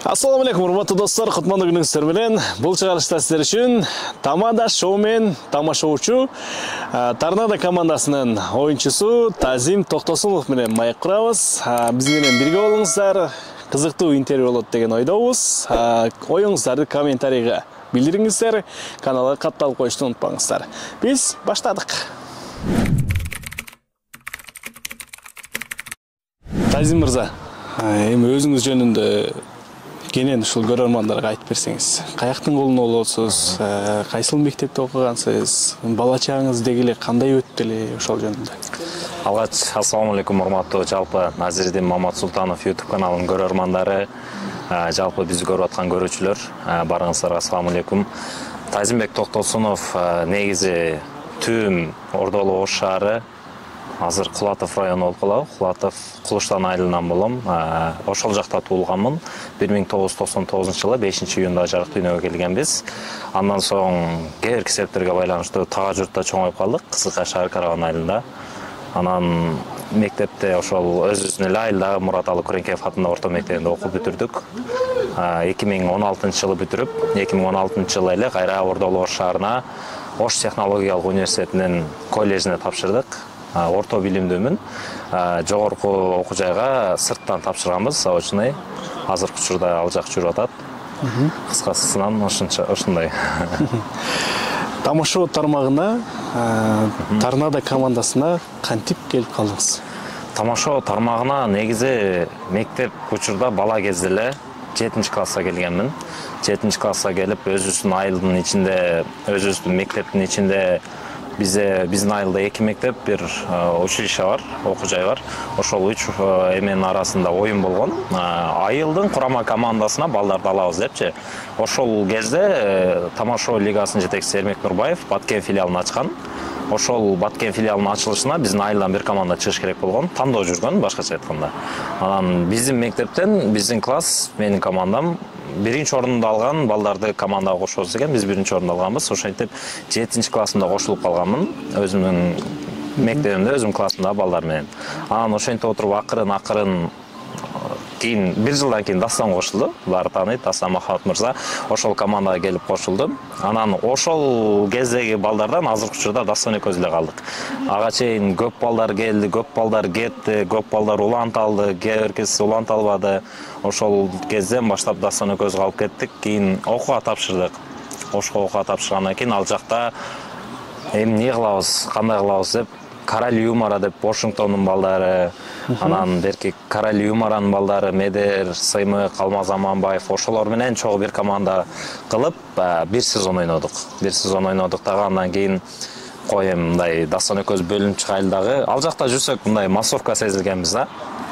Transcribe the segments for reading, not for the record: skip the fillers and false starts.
Ассаламу алейкум, урматтуу достор, кутмандуу күнүңүздөр менен. Бул чыгарышта сиздер үчүн Тамада шоу мен тамашоочу Торнадо командасынын оюнчусу Тазим Токтосунов менен маек курабыз. Биз менен бирге болуңуздар. Кызыктуу интервью болот деген ойдобуз. Оюңуздарды комментарийге билдириңиздер, каналга катталып коюшту унутпаңыздар. Биз баштадык. Тазим мырза, эми өзүңүз жөнүндө кенен ушул көрөрмандарга айтып берсеңиз. Каяктын колуна болосуз, кайсыл мектепте окугансыз, бала чагыңыз деги эле кандай өттү эле ошол жөнүндө? Алгач, ассаламу алейкум, урматтуу жалпы Назирдин Маматсултанов YouTube каналынын көрөрмандары, жалпы бизди көрүп аткан көрүүчүлөр, барыңыздарга ассаламу алейкум. Тазимбек Токтосунов негизи Түм Ордолу Ош шаары, азыр Кулатов району болуп калабы. Кулатов Кулуштан айылынан болом. Ошол жакта туулганмын. 1999-жылы 5-июнда жарык дүйнөгө келгенбиз. Андан соң кээрки себептерге байланыштуу тага журтта чоңоюп калдык, Кызылкай шаар Караган айылында. Анан мектепте ошол өзүбүздүн эле айылдагы Мураталы Күреңкеев атындагы орто мектебинде окуп бүтүрдүк. 2016-жылы бүтүрүп, 2016-жылы эле кайра Ордолу Ош шаарына Ош технологиялык университетинин коллежине тапшырдык. Орто билимдүүмүн. Жогорку окуу жайга сырттан тапшырганбыз, заочный. Азыркы учурда ал жак жүрүп атат. Кыскасынан ушундай. Тамашоо тармагына, Торнадо командасына кантип келип калдыңыз? Тамашоо тармагына негизи мектеп учурда бала кезде эле 7-класска келгенмин. 7-класска келип өзүбүздүн айылдын ичинде, өзүбүздүн мектептин ичинде биздин айылда 2 мектеп, бир училище бар, окуу жай бар. Ошол 3 эменин арасында оюн болгон. Айылдын курама командасына балдарды алабыз депчи. Ошол кезде тамашоо лигасынын жетекчиси Эрмек Нурбаев Баткен филиалын ачкан. Ошол Баткен филиалынын ачылышына биздин айылдан бир команда чыгыш керек болгон, тандоо жүргөн, башкача айтканда. Анан биздин мектептен биздин класс, менин командам биринчи орунду алган балдарды командага кошобуз деген, биз биринчи орунду алганбыз. Ошентип 7-классымда кошулуп калганмын, өзүмдүн мектебимде, өзүмдүн классымдагы балдар менен. Анан ошентип отуруп акырын кийин бир жылдан кийин Дастан кошулду. Баары тааныйт, Дастан Махмат мырза. Ошол командага келип кошулду. Анан ошол кездеги балдардан азыркы учурда Дастан экөөбүз эле калдык. Ага чейин көп балдар келди, көп балдар кетти, көп балдар уланталды, кээбиркиси уланталбады. Ошол кезден баштап Дастан экөөбүз калып кеттик. Кийин окууга тапшырдык. Ошко окууга тапшыргандан кийин ал жакта эми эмне кылабыз, кандай кылабыз деп Король юмора деп Вашингтондун балдары, анан берки Король юморанын балдары Медер, Сыймык, Алмаз Аманбаев, ошолор менен чогуу бир команда кылып, бир сезон ойнодук. Бир сезон ойнодук дагы, андан кийин коем мындай Дастан экөөбүз бөлүнүп чыгайлы дагы. Ал жакта жүрсөк мындай массовка сезилгенбиз да.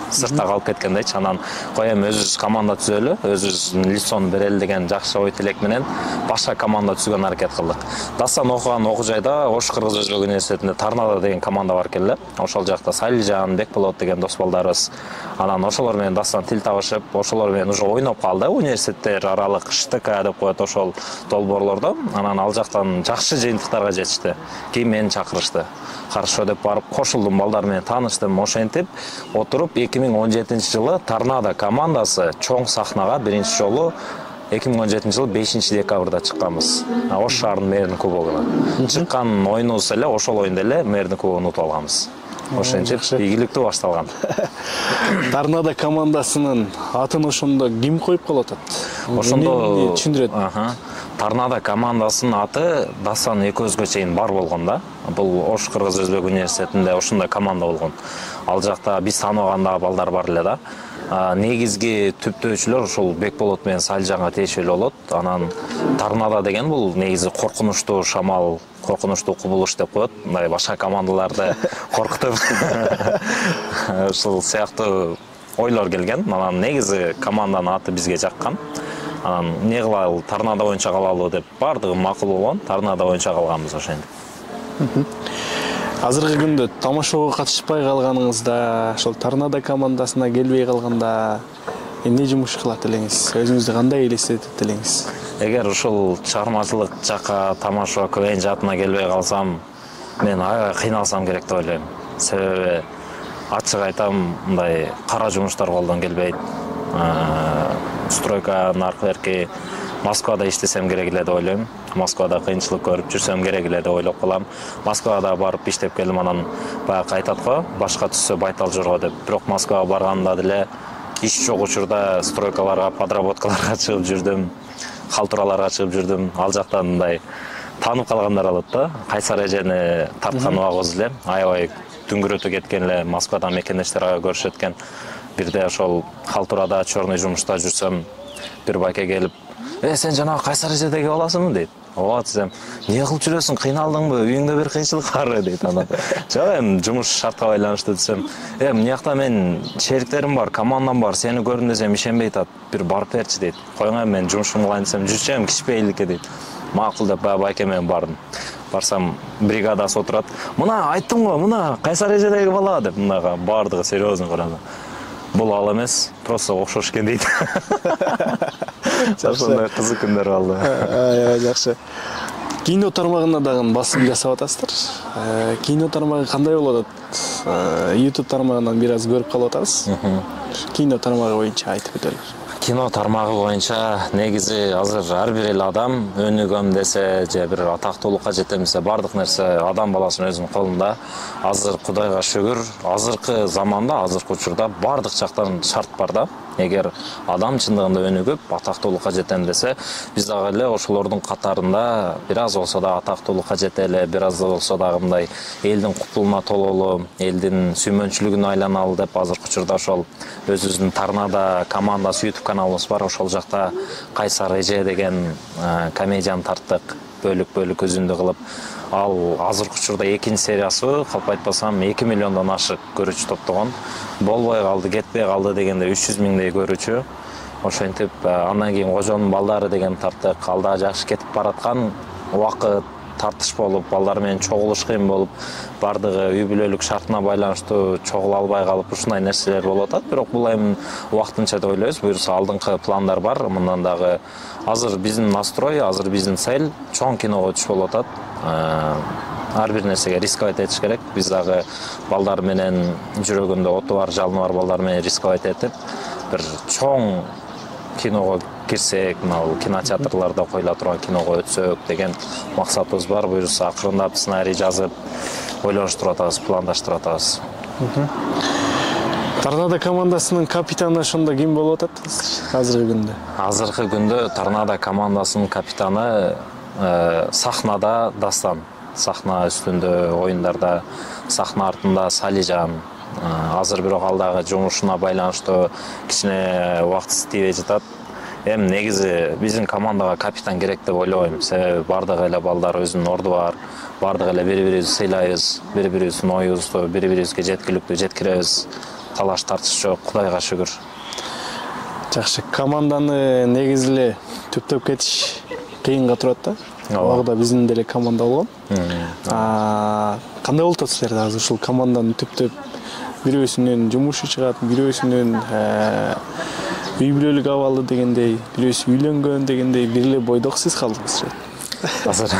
Сыртта калып кеткендейчи. Анан коем өзүбүз команда түзөлү, өзүбүздүн лицону берели деген жакшы ой тилек менен башка команда түзгөн аракет кылдык. Дастан окуган окуу жайда Ош Кыргыз Өзбек университетинде Торнадо деген команда бар экен эле. Ошол жакта Салижан, Бекболот деген дос балдарыбыз. Анан ошолор менен Дастан тил табышып, ошолор менен уже ойноп калды. Университеттер аралык ШТК деп коет ошол долбоорлордо. Анан ал жактан жакшы жыйынтыктарга жетишти. Кийин мени чакырышты. Каршы деп барып кошулдум, балдар менен тааныштым. Ошентип отуруп 2017-жылы Торнадо командасы чоң сахнага биринчи жолу 2017-жылы 5-декабрда чыкканбыз. Ош шаарынын мэрдин кубогуна. Чыккан оюнубуз эле ошол оюнда эле мэрдин кубогун утуп алганбыз. Ошентип ийгиликтүү башталган. Торнадо командасынын атын ошондо ким коюп калып атат? Ошондо түшүндүрөт. Торнадо командасынын аты Дастан экөөбүзгө чейин бар болгон да. Бул Ош Кыргыз Өзбек университетинде ошондой команда болгон. Ал жакта биз тааныбагандагы балдар бар эле да. Негизги түптөөчүлөр ошол Бекболот менен Салижанга тиешелүү болот. Анан Торнадо деген бул негизи коркунучтуу шамал, коркунучтуу кубулуш деп коет. Мындай башка командаларды коркутуп ушул сыяктуу ойлор келген. Анан негизи команданын аты бизге жаккан. Анан эмне кылалы, Торнадо боюнча калалы деп бардыгы макул болгон. Торнадо боюнча калганбыз ошентип. Азыркы күндө тамашоого катышпай калганыңызда, ошол Торнадо командасына келбей калганда эмне жумуш кылат элеңиз? Өзүңүздү кандай элестетет элеңиз? Эгер ушул чыгармачылык жакка тамашоо КВН жаатына келбей калсам, мен аябай кыйналсам керек деп ойлойм. Себеби ачык айтам, мындай кара жумуштар колдон келбейт. стройканын аркы берки Москвада иштесем керек эле деп ойлойм. Москвада кыйынчылык көрүп жүрсөм керек эле деп ойлоп калам. Москвада барып иштеп келдим, анан баягы айтат го, башка түссө байтал жорго деп. Бирок Москвага барганда деле иш жок учурда стройкаларга, подработкаларга чыгып жүрдүм, халтураларга чыгып жүрдүм. Ал жактан мындай таанып калгандар болот да. Кайсар эжени тарткан убагыбыз эле, аябай дүңгүрөтө кеткен эле Москвада мекендештер көрүшөт экен. Бирде ошол халтурада чорный жумушта жүрсөм, бир байке келип, сен жанагы кайсар эжедеги баласыңбы дейт. Ооба десем, эмне кылып жүрөсүң, кыйналдыңбы, үйүңдө бир кыйынчылык барбы дейт. Анан жок, эми жумуш шартка байланыштуу десем, эмне жакта мен шериктерим бар, командам бар, сени көрдүм десем ишенбей атат, бир барып берчи дейт. Коюң, эми мен жумушумду кылайын десем, жүрчүм кичпейиликке дейт. Макул деп байке менен бардым. Барсам, бригадасы отурат. Мына айттым го, мына кайсар эжедеги бала деп, мынага бардыгы серьезно карады. Бул ал эмес, просто окшош экен дейт. Ошондой кызык күндөр болду. Аябай жакшы. Кино тармагына дагы басым жасап атасыздар. Кино тармагы кандай болот? YouTube тармагынан бир аз көрүп калып атабыз. Кино тармагы боюнча айтып өтөлү. Кино тармагы боюнча негизи азыр ар бир эле адам өнүгөм десе же бир атактуулукка жетем десе бардык нерсе адам баласынын өзүнүн колунда. Азыр Кудайга шүгүр, азыркы заманда, азыркы учурда бардык жактан шарт бар да. Эгер адам чындыгында өнүгүп атактуулукка жетем десе, биз дагы эле ошолордун катарында бир аз болсо да атактуулукка жетели, бир аз болсо дагы мындай элдин кутулуна тололу, элдин сүймөнчүлүгүнө айланалы деп азыркы учурда ошол өзүбүздүн Торнадо командасы YouTube каналыбыз бар. Ошол жакта Кайсар эже деген комедияны тарттык, бөлүк үзүндү кылып. Ал азыркы учурда 2-нчи сериясы, калп айтпасам 2 миллиондон ашык көрүүчү топтогон. Болбой калды, кетпей калды дегенде 300 миңдей көрүүчү. Ошентип, андан кийин Кожонун балдары деген тарттык. Ал да жакшы кетип бараткан, убакыт тартыш болуп, балдар менен чогулуш кыйын болуп, бардыгы үй бүлөлүк шартына байланыштуу чогула албай калып, ушундай нерселер болуп атат. Бирок бул эми убактынча деп ойлойбуз. Буюрса алдыңкы пландар бар. Мындан дагы азыр биздин настрой, азыр биздин цель чоң киного түшүп болуп атат. Ар бир нерсеге рисковать этиш керек. Биз дагы балдар менен жүрөгүндө оту бар, жалыны бар балдар менен рисковать этип, бир чоң киного кирсек, мына кинотеатрларда коюла турган киного өтсөк деген максатыбыз бар. Буюрса акырындап сценарий жазып, ойлонуштуруп атабыз, пландаштырып атабыз. Торнадо командасынын капитаны ошондо ким болуп атат азыркы күндө? Азыркы күндө Торнадо командасынын капитаны сахнада Дастан. Сахна үстүндө, оюндарда, сахна артында Салижан. Азыр бирок ал дагы жумушуна байланыштуу кичине убактысы тийбей жатат. Эми негизи биздин командага капитан керек деп ойлобойм. Себеби бардык эле балдар өзүнүн орду бар. Бардык эле бири-бирибизди сыйлайбыз, бири-бирибиздин оюбузду бири-бирибизге жеткиликтүү жеткиребиз. Талаш тартыш жок, Кудайга шүгүр. Жакшы, команданы негизи эле түптөп кетиш кыйынга турат да. Убагында биздин деле команда болгон. Кандай болуп атат силерде азыр ушул команданы түптөп бирөөсүнүн жумушу чыгат, бирөөсүнүн үй бүлөлүк абалы дегендей, бирөөсү үйлөнгөн дегендей бир эле бойдок сиз калдыңыз. Азыр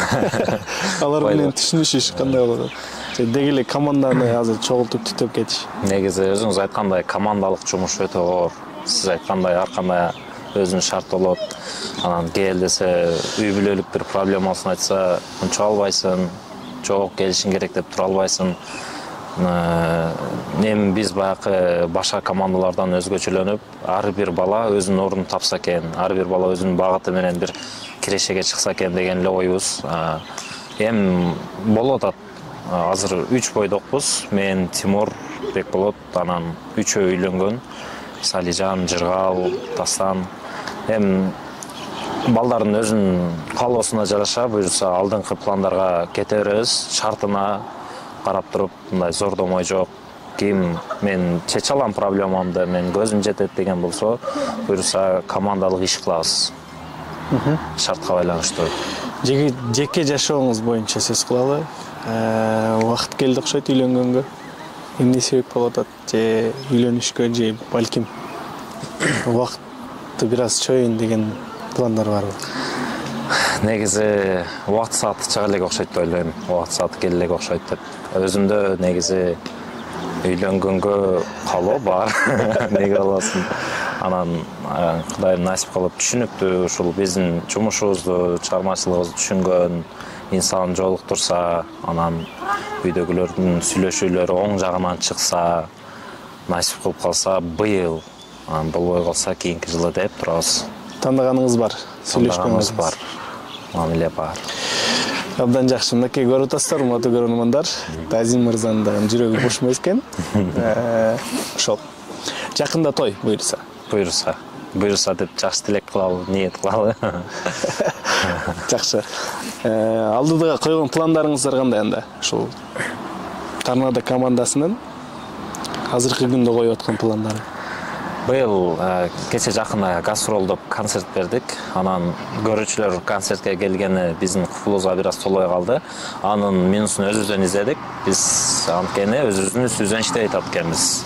алар менен түшүнүшүш кандай болот? Деги эле команданы азыр чогултуп түтөп кетиш. Негизи өзүңүз айткандай командалык жумуш өтө оор. Сиз айткандай ар кандай өзүнүн шарт болот. Анан кел десе, үй бүлөлүк бир проблемасын айтса, унча албайсың, жок келишиң керек деп тура албайсың. Эми биз баягы башка командалардан өзгөчөлөнүп, ар бир бала өзүнүн ордун тапса экен, ар бир бала өзүнүн багыты менен бир кирешеге чыкса экен деген эле оюбуз. Эми болуп атат. Азыр 3 бойдокпуз. Мен, Тимур, Бекболот, анан 3-өө үйлөнгөн. Салижан, Жыргал, Дастан. Эми балдардын өзүнүн каалоосуна жараша буюрса алдыңкы пландарга кете беребиз. Шартына карап туруп, мындай зордомой жок. Ким мен чече алам проблемамды, мен көзүм жетет деген болсо, буюрса командалык иш кылабыз. Шартка байланыштуу. Жеке жашооңуз боюнча сөз кылалы. Убакыт келди окшойт үйлөнгөнгө. Эмне себеп болуп атат? Же үйлөнүшкө, же балким убакытты бир аз чоюйн деген пландар барбы? Негизи убакыт сааты чыга элек окшойт деп ойлойм. Убакыт сааты келе элек окшойт деп. Өзүмдө негизи үйлөнгөнгө каалоо бар. Неге болбосун? Анан Кудайым насип кылып түшүнүктүү ушул биздин жумушубузду, чыгармачылыгыбызды түшүнгөн инсан жолуктурса, анан үйдөгүлөрдүн сүйлөшүүлөрү оң жагынан чыкса, насип кылып калса быйыл, анан болбой калса кийинки жылы деп турабыз. Тандаганыңыз бар, Сүйлөшкөнүбүз сүйлөшкөнүңүз бар. Мамиле бар. Абдан жакшы. Мынакей көрүп атасыздар, урматтуу көрөрмандар. Тазим мырзанын дагы жүрөгү бош эмес экен. Ошол. Жакында той буйрса. Буйрса деп жакшы тилек кылалы, ниет кылалы. Жакшы. Алдыда койгон пландарыңыздар кандай анда? Ушул Торнадо командасынын азыркы күндө коюп аткан пландары. Быйыл кече жакында гастролдоп концерт бердик. Анан көрүүчүлөр концертке келгени биздин куфулубузга бир аз толбой калды. Анын минусун өзүбүздөн издедик. Биз анткени өзүбүздүн үстүбүздөн иштей атат экенбиз.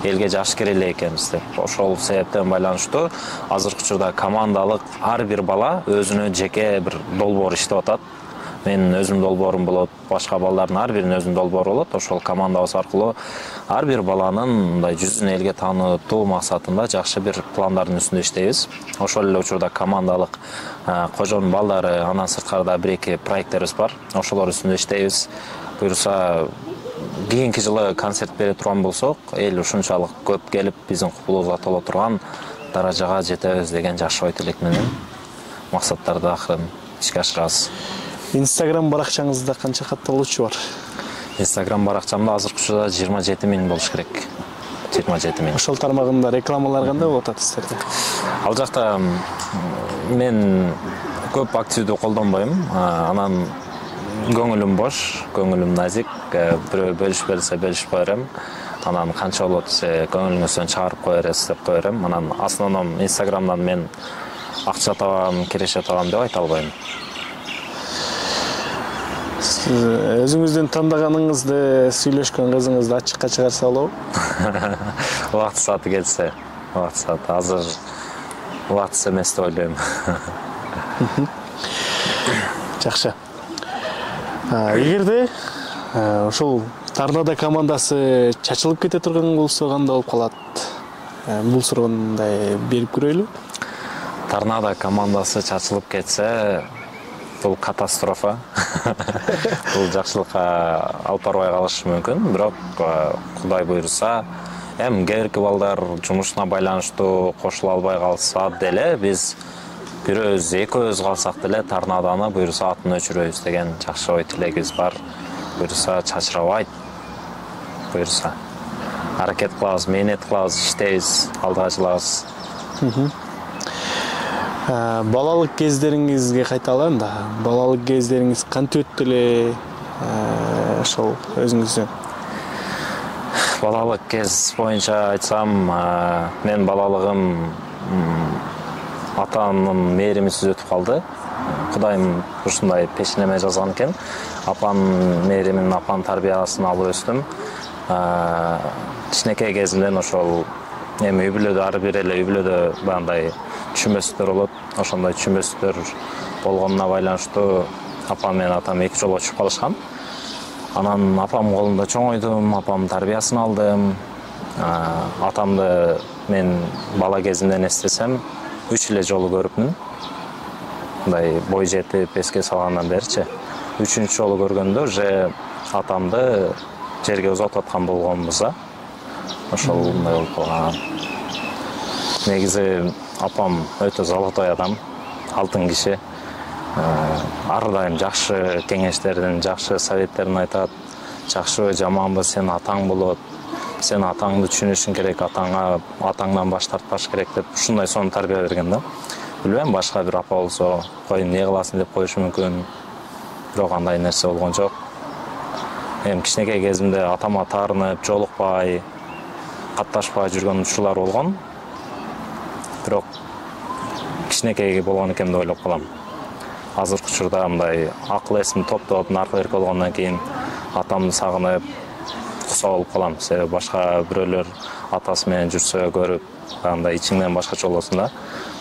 Элге жакшы кире элек экенбиз деп. Ошол себептен байланыштуу азыркы учурда командалык ар бир бала өзүнө жеке бир долбоор иштеп атат. Менин өзүм долбоорум болот, башка балдардын ар биринин өзүнүн долбоору болот. Ошол командабыз аркылуу ар бир баланын мындай жүзүн элге таанытуу максатында жакшы бир пландардын үстүндө иштейбиз. Ошол эле учурда командалык кожонун балдары, андан сырткарда бир-эки проекттерибиз бар. Ошолор үстүндө иштейбиз. Буюрса кийинки жылы концерт бере турган болсок, эл ушунчалык көп келип биздин куфулубузга толо турган даражага жетебиз деген жакшы ой тилек менен максаттарды акырын ишке ашырабыз. Instagram баракчаңызда канча катталуучу бар? Instagram баракчамда азыркы учурда 27 000 болуш керек. 27 000. Ошол тармагында рекламалар кандай болуп атат сиздерде? Ал жакта мен көп активдүү колдонбойм. Анан көңүлүм бош, көңүлүм назик, бирөө бөлүшүп берсе бөлүшүп коерем. Анан канча болот десе көңүлүңүздөн чыгарып кое бересиз деп кое берем. Анан основном Instagramдан мен акча табам, киреше табам деп айта албайм. Өзүңүздүн тандаганыңызды, сүйлөшкөн кызыңызды ачыкка чыгарса болобу? Убакыт сааты келсе, убакыт сааты азыр убакыт эмес деп ойлойм. Жакшы. Эгерде ошол Торнадо командасы чачылып кете турган болсо кандай болуп калат? Бул суроону берип көрөлү. Торнадо командасы чачылып кетсе, бул катастрофа. Бул жакшылыкка алып барбай калышы мүмкүн, бирок Кудай буйруса, кээ бирки балдар жумушуна байланыштуу кошула албай калса деле, биз бирөөбүз, экөөбүз калсак деле Торнадону буйруса атын өчүрөбүз деген жакшы ой тилегибиз бар. Буйруса чачырабайт. Буйруса аракет кылабыз, мээнет кылабыз, иштейбиз, алдыга жылабыз. Балалык кездериңизге кайталы анда. Балалык кездериңиз кантип өттү эле? Ошол өзүңүздүн. Балалык кез боюнча айтсам, мен балалыгым атамдын мээриминсиз өтүп калды. Кудайым ушундай пешенеме жазган экен. Апамдын мээримин, апамдын тарбиясын алып өстүм. Кичинекей кезимден ошол үй бүлөдө ар бир эле үй бүлөдө бандай түшүнбөстүктөр болот. Ошондой түшүнбөстүктөр болгонуна байланыштуу апам менен атам эки жолу чыгып калышкан. Анан апам колунда чоңойдум, апамдын тарбиясын алдым. Атамды мен бала кезимден эстесем 3 эле жолу көрүпмүн. Мындай бой жетип эске салгандан беричи. 3-үнчү жолу көргөндө уже атамды жерге узатып аткан болгонбуз. Ошол мындай болуп калган. Негизи апам өтө золотой адам, алтын киши. Ар дайым жакшы кеңештерин, жакшы советтерин айтат. Жакшыбы, жаманбы сен атаң болот. Сен атаңды түшүнүшүң керек, атаңдан баш тартпаш керек деп ушундай сонун тарбия берген да. Билбейм, башка бир апа болсо, кой эмне кыласың деп коюшу мүмкүн. Бирок андай нерсе болгон жок. Кичинекей кезимде атама таарынып, жолукпай, катташпай жүргөн учурлар болгон. Бирок кичинекей болгон экен деп ойлоп калам. Азыркы учурда мындай акыл эсим топтоп, наркы болгондон кийин атамды сагынып, куса болуп калам. Себеби башка бирөөлөр атасы менен жүрсө көрүп, андай ичиңден башкача болосуң да.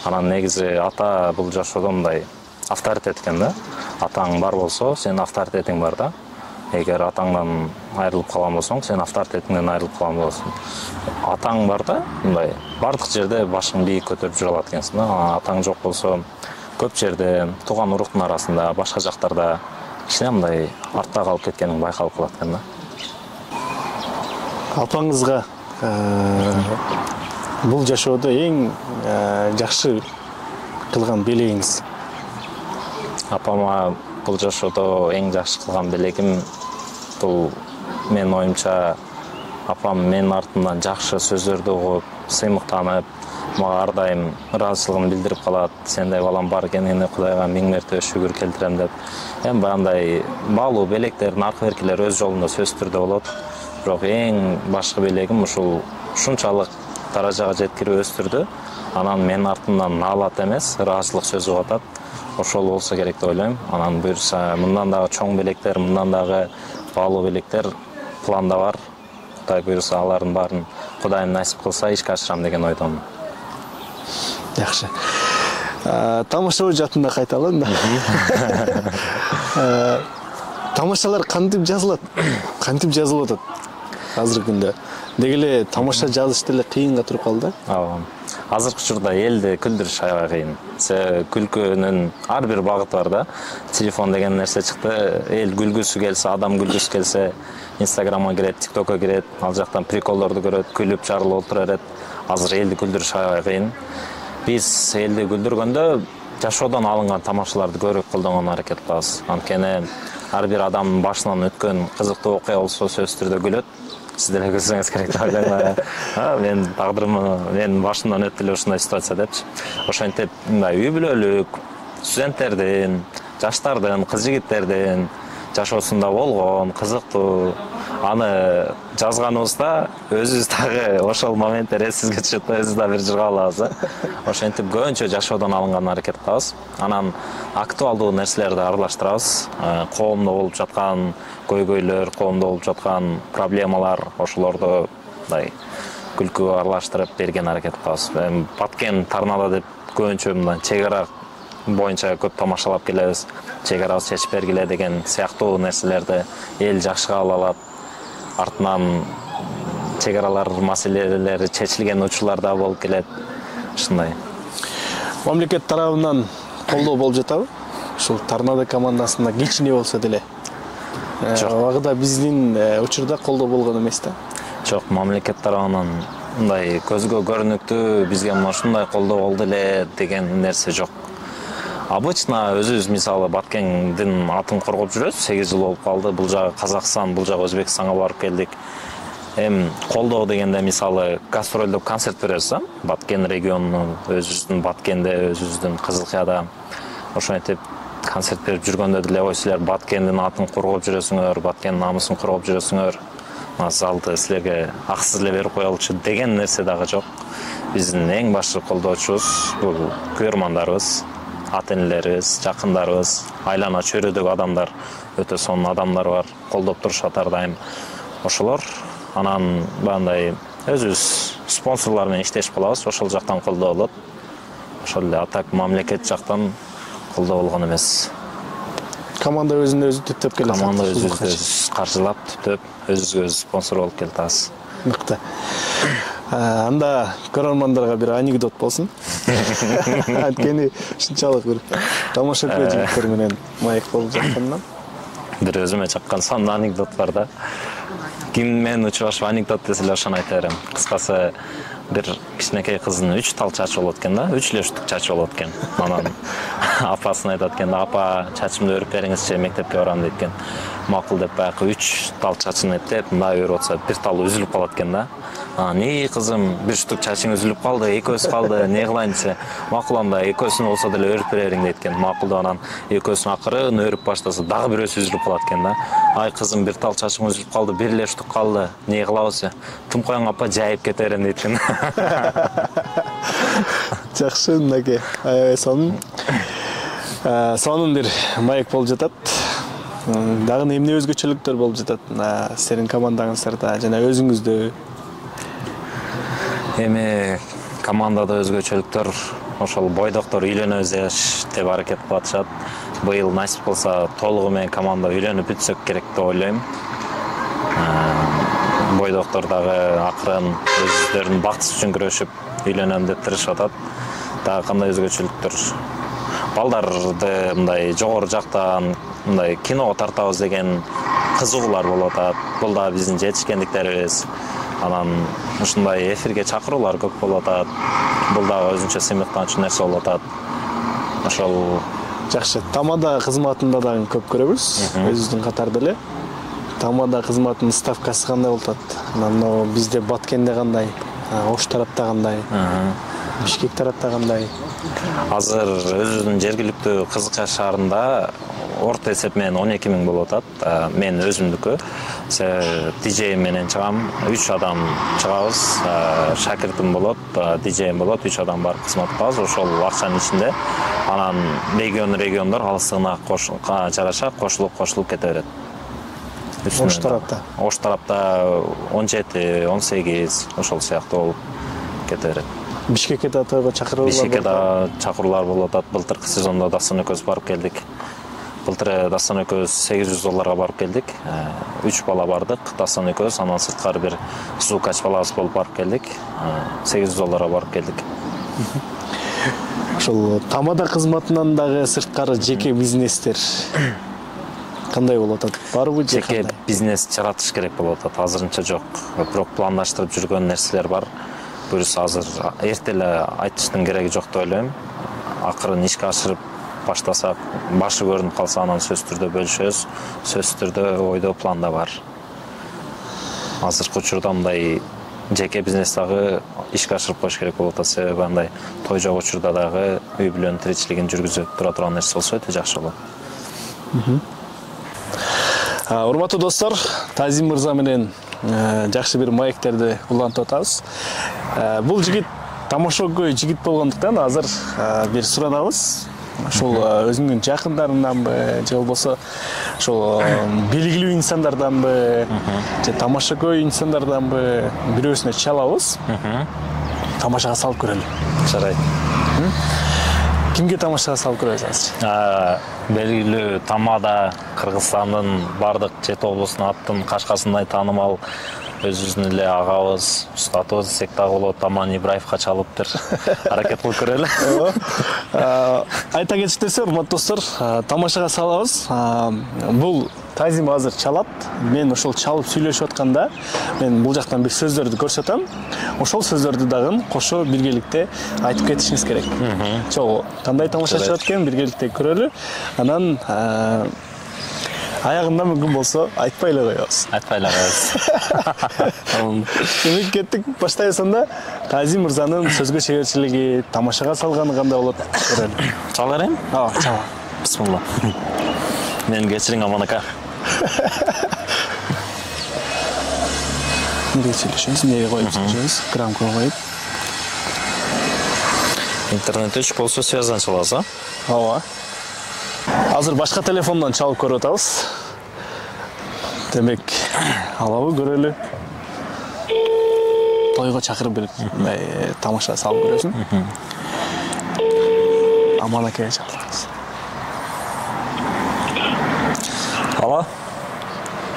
Анан негизи ата бул жашоодо мындай авторитет экен да. Атаң бар болсо, сенин авторитетиң бар да. эгер атаңдан айрылып калган болсоң, сен авторитетиңден айрылып калган болосуң. Атаң бар да, мындай бардык жерде башың бийик көтөрүп жүрө алат экенсиң да. Атаң жок болсо, көп жерде тууган уруктун арасында, башка жактарда кичине мындай артта калып кеткениң байкалып калат экен да. Апаңызга бул жашоодо эң жакшы кылган белегиңиз? Апама бул жашоодо эң жакшы кылган белегим бул, менин оюмча, апам менин артымдан жакшы сөздөрдү угуп, сыймыктанып, мага ар дайым ыраазычылыгын билдирип калат. Сендей балам бар экенине Кудайга миң мерте шүгүр келтирем деп. Эми баягындай баалуу белектердин аркы беркилери өз жолунда сөзсүз түрдө болот. Бирок эң башкы белегим ушул ушунчалык даражага жеткирип өстүрдү. Анан менин артымдан наалат эмес, ыраазычылык сөз угуп атат. Ошол болсо керек деп ойлойм. Анан буюрса мындан дагы чоң белектер, мындан дагы баалуу белектер планда бар. Кудай буюрса алардын баарын Кудайым насип кылса ишке ашырам деген ойдомун. Жакшы. Тамашабоо жаатында кайталы. Тамашалар кантип жазылат? Кантип жазылып атат азыркы күндө? Деги эле тамаша жазыш деле кыйынга туруп калды. Азыркы учурда элди күлдүрүш аябай кыйын. Күлкүнүн ар бир багыты бар да. Телефон деген нерсе чыкты. Эл күлгүсү келсе, адам күлгүсү келсе, Инстаграмга кирет, ТикТокко кирет, ал жактан приколдорду көрөт, күлүп жарылып отура берет. Азыр элди күлдүрүш аябай кыйын. Биз элди күлдүргөндө жашоодон алынган тамашаларды көрүп колдонгонго аракет кылабыз. Анткени ар бир адамдын башынан өткөн кызыктуу окуя болсо сөзсүз түрдө күлөт. Сиз деле күлсөңүз керек деп ойлойм. Мен тагдырым, менин башымдан өттү эле ушундай ситуация депчи. Ошентип мындай үй бүлөлүк студенттердин, жаштардын, кыз жигиттердин жашоосунда болгон кызыктуу аны жазганыбызда өзүбүз дагы ошол моменттер эсибизге түшөт да, өзүбүз дагы бир жыргап алабыз. Ошентип көбүнчө жашоодон алынган аракет кылабыз. Анан актуалдуу нерселерди аралаштырабыз. Коомдо болуп жаткан көйгөйлөр, коомдо болуп жаткан проблемалар, ошолорду мындай күлкүгө аралаштырып берген аракет кылабыз. Баткен Тарнада деп көбүнчө мындай чек ара боюнча көп тамашалап келебиз. Чек арабыз чечип бергиле деген сыяктуу нерселерди эл жакшы кабыл алат. Артынан чек аралар маселелери чечилген учурлар да болуп келет. Ушундай. Мамлекет тарабынан колдоо болуп жатабы? Ушул Торнадо командасында кичине болсо деле. Убагыда биздин учурда колдоо болгон эмес да. Жок, мамлекет тарабынан мындай көзгө көрүнүктүү бизге мына ушундай колдоо болду эле деген нерсе жок. Обычно өзүбүз мисалы Баткендин атын коргоп жүрөбүз. 8 жыл болуп калды. Бул жагы Казакстан, бул жагы Өзбекстанга барып келдик. Колдоо дегенде мисалы гастролдоп концерт беребиз да. Баткен регионунун, өзүбүздүн Баткенде, өзүбүздүн Кызылкаяда. Ошентип концерт берип жүргөндө деле ой силер Баткендин атын коргоп жүрөсүңөр, Баткендин намысын коргоп жүрөсүңөр. Залды силерге аксыз эле берип коелучу деген нерсе дагы жок. Биздин эң башкы колдоочубуз бул күйөрмандарыбыз, ата-энелерибиз, жакындарыбыз, айлана чөйрөдөгү адамдар, өтө сонун адамдар бар, колдоп турушат ар дайым. Ошолор анан бандай өзүбүз спонсорлор менен иштешип калабыз, ошол жактан колдоо болот. Ошол эле атак мамлекет жактан колдоо болгон эмес. Команда өзүн өзү түптөп келе жатат. Команда өзүбүз каржылап, түптөп, өзүбүзгө спонсор болуп келатабыз. Мыкты. Анда көрөрмандарга бир анекдот болсун. Анткени ушунчалык бир тамаша жигиттер менен маек болуп жаткандан. Бир өзүмө чаккан сонун анекдот бар да. Ким менен учурашып анекдот десе ошону айта берем. Кыскасы бир кичинекей кыздын 3 тал чачы болот экен да, 3 лештик чачы болот экен. Анан апасына айтат экен да, апа, чачымды өрүп бериңизчи, мектепке барам дейт экен. Макул деп баягы 3 тал чачын эптеп, мындай өрүп атса, бир тал үзүлүп калат экен да. Не кызым, бир штук чачың үзүлүп калды, экөөсү калды, не кылайын десе, макул анда экөөсүн болсо деле өрүп берериң дейт экен. Макул деп анан экөөсүн акырын өрүп баштаса, дагы бирөөсү үзүлүп калат экен да. Ай кызым, бир тал чачың үзүлүп калды, бир эле штук калды, не кылабыз десе, тым коюң апа, жайып кете берем дейт экен. Жакшы, мынакей, аябай сонун. Сонун бир маек болуп жатат. Дагы эмне өзгөчөлүктөр болуп жатат сиздердин командаңыздарда жана өзүңүздө? Эми командада өзгөчөлүктөр ошол бойдоктор үйлөнөбүз деп аракет кылып атышат. Быйыл насип болсо толугу менен команда үйлөнүп бүтсөк керек деп ойлойм. Бойдоктор дагы акырын өздөрүнүн бактысы үчүн күрөшүп үйлөнөм деп тырышып атат. Дагы кандай өзгөчөлүктөр? Балдарды мындай жогору жактан мындай киного тартабыз деген кызыгуулар болуп атат. Бул да биздин жетишкендиктерибиз. Анан ушундай эфирге чакыруулар көп болуп атат. Бул дагы өзүнчө сыймыктанчу нерсе болуп атат. Ошол Жакшы. Тамада кызматында дагы көп көрөбүз. Өзүбүздүн катарда эле. Тамада кызматынын ставкасы кандай болуп атат? Анан бизде Баткенде кандай? Ош тарапта кандай? Бишкек тарапта кандай? азыр өзүбүздүн жергиликтүү Кызыкча шаарында орто эсеп менен 12 000 болуп атат. Мен өзүмдүкү. Диджейм менен чыгам. 3 адам чыгабыз. Шакиртим болот, диджейм болот, 3 адам барып кызмат кылабыз. Ошол акчанын ичинде анан региондор алыстыгына жараша кошулуп кете берет. Ош тарапта. Ош тарапта 17, 18 ошол сыяктуу болуп кете берет. Бишкекке да тойго чакыруулар. Бишкекке да чакыруулар болуп атат. Былтыркы сезондо Дастан экөөбүз барып келдик. Былтыр Дастан экөөбүз $800 барып келдик. 3 бала бардык. Дастан экөөбүз, анан сырткары бир звукач балабыз болуп барып келдик. $800 барып келдик. Ошол тамада кызматынан дагы сырткары жеке бизнестер кандай болуп атат? Барбы же Жеке кандай? бизнес жаратыш керек болуп атат. Азырынча жок. Бирок пландаштырып жүргөн нерселер бар. Буюрса азыр эрте эле айтыштын кереги жок деп ойлойм. Акырын ишке ашырып баштасак, башы көрүнүп калса анан сөзсүз түрдө бөлүшөбүз. Сөзсүз түрдө ойдо планда бар. Азыркы учурда мындай жеке бизнес дагы ишке ашырып коюш керек болуп атат. Себеби андай той жок учурда дагы үй бүлөнүн тиричилигин жүргүзүп тура турган нерсе болсо өтө жакшы болот. Урматтуу достор, Тазим мырза менен жакшы бир маектерди улантып атабыз. Бул жигит тамошогөй жигит болгондуктан азыр бир суранабыз. Ошол өзүнүн жакындарынданбы, же болбосо ошол белгилүү инсандарданбы, же тамошогөй инсандарданбы бирөөсүнө чалабыз. Тамашага салып көрөлү. Жарайт. Кимге тамашага салып көрөбүз азыр? Белгилүү Тамада Кыргызстандын бардык чет облусуна аттын Кашкасындай таанымал өзүбүздүн эле агабыз, устатыбыз десек дагы болот, Аман Ибраевга чалып бир аракет кылып көрөлү. Айта кетиштесе, урматтуу достор, тамашага салабыз. Бул Тазим азыр чалат. Мен ошол чалып сүйлөшүп атканда, мен бул жактан бир сөздөрдү көрсөтөм. Ошол сөздөрдү дагы кошо биргеликте айтып кетишиңиз керек. Чогуу, кандай тамаша чалат экен биргеликте көрөлү. Анан аягында мүмкүн болсо айтпай эле коебуз. Демек кеттик, баштайбыз анда. Тазим мырзанын сөзгө чеберчилиги, тамашага салганы кандай болот көрөлү. Чала берейин? Чала. Бисмилла. Мен кечириң Аман ака. Эмне сүйлөшөбүз, эмнеге коюп сүйлөшөбүз? Грамкага коюп. Интернет өчүп болсо связдан чалабыз, а? Ооба. Азыр башка телефондон чалып көрүп атабыз. Демек, алабы көрөлү. Тойго чакырып бир тамаша салып көрөсүн. Аман акеге чакырабыз. Алло.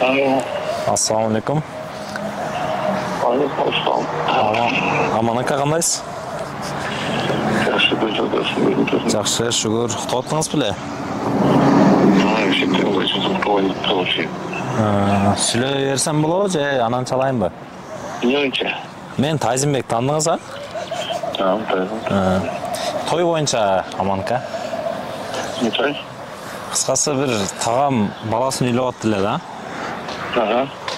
Алло. Ассаламу алейкум. Алейкум ассалам. Аман ака кандайсыз? Жакшы, шүгүр. Уктап аттыңыз беле? Сүйлөй берсем болобу же анан чалайынбы? Эмнече? Мен Тазимбек, таандыңыз, а? Таандым. Той боюнча Аман ака. Не той? Кыскасы бир тагам баласын үйлөп атты эле да.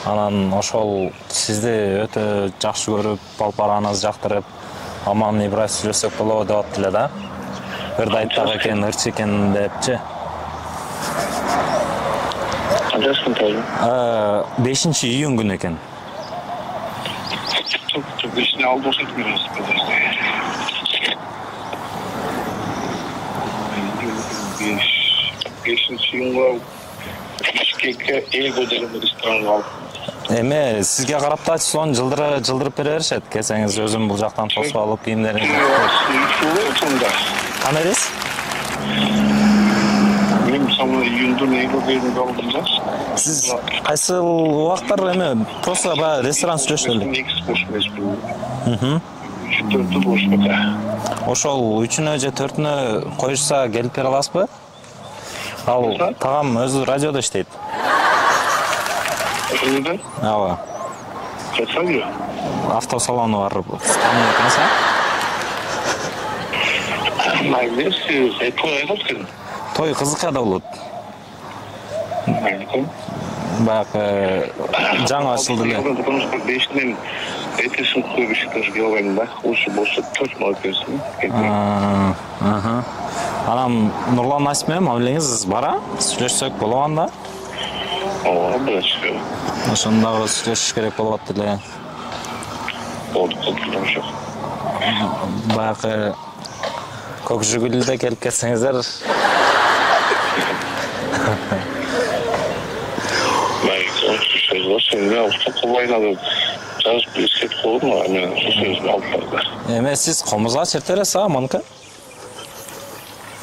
Анан ошол сизди өтө жакшы көрүп, балпараныңыз жактырып, Аман Ибраев сүйлөсөк болобу деп атты эле да. Бирде айттак экен, ырчы экен депчи. Кандай той? 5 июнь күнү экен. Обычно алдошын беребиз. 5 июнга Бишкекке элго деген ресторанга алып. Эме сизге карап да сон жылдырып бере беришет. Келсеңиз өзүм бул жактан тосуп алып кийимдериңизди. Кандай дейсиз? Мен самый июнда нейролерин алдым да. Сиз кайсы убактар эме просто баягы ресторан сүйлөшүп эле. Негиз бош эмес бул. Төртү бош бата. Ошол 3-нө же 4-нө коюшса келип бере аласызбы? Ал тагам өзү радиодо иштейт. Ошондо? Ооба. Радио? Автосалону бар. Станция экенсиң? Майлес, той айдалсын. Той кызыкада болот. Баягы жаңы ачылды эле. Потому что бештен этесин көбүш келген да. Ошо болсо 4 мал берсин. Анан Нурлан Асип менен мамилеңиз бара? Сүйлөшсөк болот анда? Ооба, бачы. Ошондо сүйлөшүш керек болот эле. Болду, ошо. Баягы Көкжүгүлдө келип кетсеңиздер. Эме сиз комузга чет бересиз, Монка?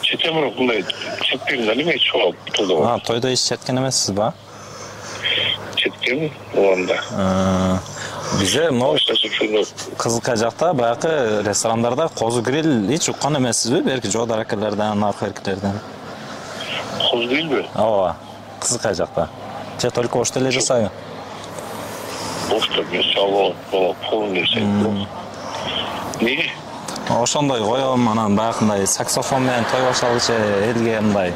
Чете бирок мындай четпейм да неме чоп туда. Тойдо иш четкен эмессиз ба? Четкен анда. Бизе могу Кызылка жакта баягы ресторандарда козу гриль эч уккан эмессизби? Берки жоодар акелерден, акеркилерден. Козу грильби? Ооба. Кызылка жакта. Же только ошто эле жасайбы? Ошто мисалы полный сет. Неге? Ошондой коем, анан баягындай саксофон менен той башталгыча элге мындай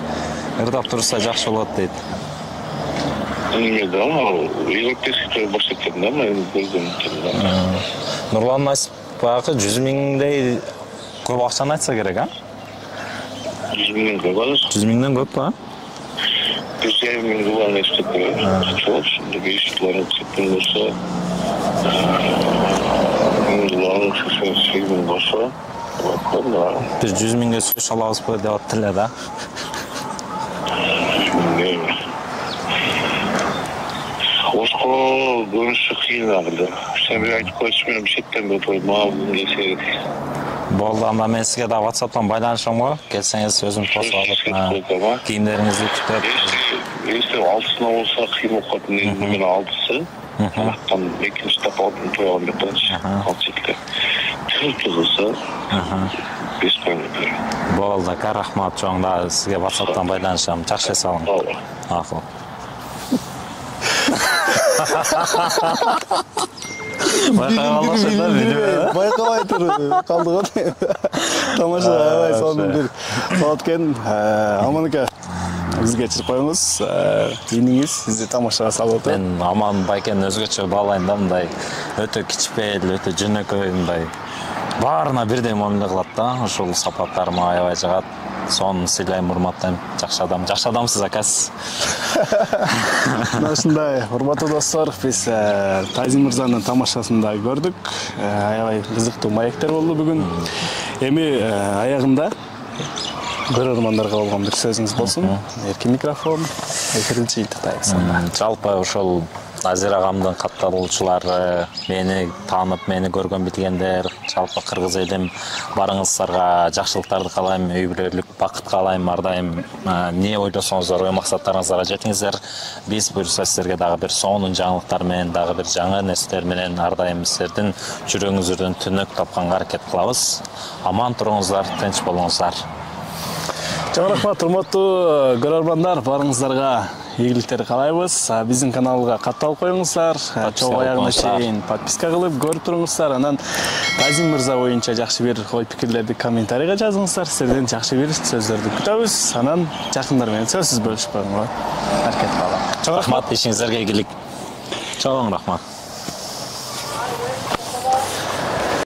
ырдап турса жакшы болот дейт. Неме да, европейский той баштайт да, мен көрдүм. Нурлан Асип баягы 100 миңдей көп акчаны айтса керек, а? 100 миң көп аз. 100 миңден көп ба? 100 миң доллар эстеп берет. Чоп, 5 доллар эстеп болсо. Доллар 88 миң болсо. Биз 100 миңге сүйлөшө алабызбы деп атты эле да. Ошко көрүнүшү кыйын агылды. Сен бир айтып койсуң, мен шеттен бөтөй маалым десе. Болду, анда мен сизге да WhatsApp'тан байланышам го. Келсеңиз өзүм тосуп алып, кийимдериңизди күтөп. Если алтысына болса кыйын болуп калат, мен алтысы. Анан экинчи тапалдын той алып жатачы. Алтыда. Төртү кылса. Болду, рахмат чоң да сизге WhatsApp'тан байланышам. Жакшы эс алың. Акыл. Байкабай тур калды го. Тамаша, аябай сонун бир саат экен. Аманка бизге чыгып коюңуз. Ийниңиз сизди тамашага салып атат. Мен Аман байкени өзгөчө баалайм да, мындай өтө кичпейил, өтө жөнөкөй мындай баарына бирдей мамиле кылат да. Ошол сапаттары мага аябай жагат. Сон сыйлайм, урматтайм. Жакшы адамсыз акасыз. Ушундай, урматтуу достор, биз Тазим мырзанын тамашасында көрдүк. Аябай кызыктуу маектер болду бүгүн. Эми аягында көрөрмандарга болгон бир сөзүңүз болсун. Эркин микрофон, эфирди жыйынтыктайбыз. Жалпы ошол Азира агамдын катталуучулары, мени таанып, мени көргөн билгендер, жалпы кыргыз элим барыңыздарга жакшылыктарды каалайм, үй бүлөлүк бакыт каалайм, ар дайым эмне ойлосоңуздар, ой максаттарыңыздарга жетиңиздер. Биз буюрса сиздерге дагы бир сонун жаңылыктар менен, дагы бир жаңы нерселер менен ар дайым сиздердин жүрөгүңүздөн түнөк тапканга аракет кылабыз. Аман туруңуздар, тынч болуңуздар. Чоң рахмат, урматтуу көрөрмандар, барыңыздарга ийгиликтерди каалайбыз. Биздин каналга катталып коюңуздар. Чогуу аягына чейин подписка кылып көрүп туруңуздар. Анан Тазим мырза боюнча жакшы бир ой пикирлерди комментарийге жазыңыздар. Сиздерден жакшы бир сөздөрдү күтөбүз. Анан жакындар менен сөзсүз бөлүшүп коюңуздар. Аракет кылалы. Чоң рахмат, ишиңиздерге ийгилик. Чоң рахмат.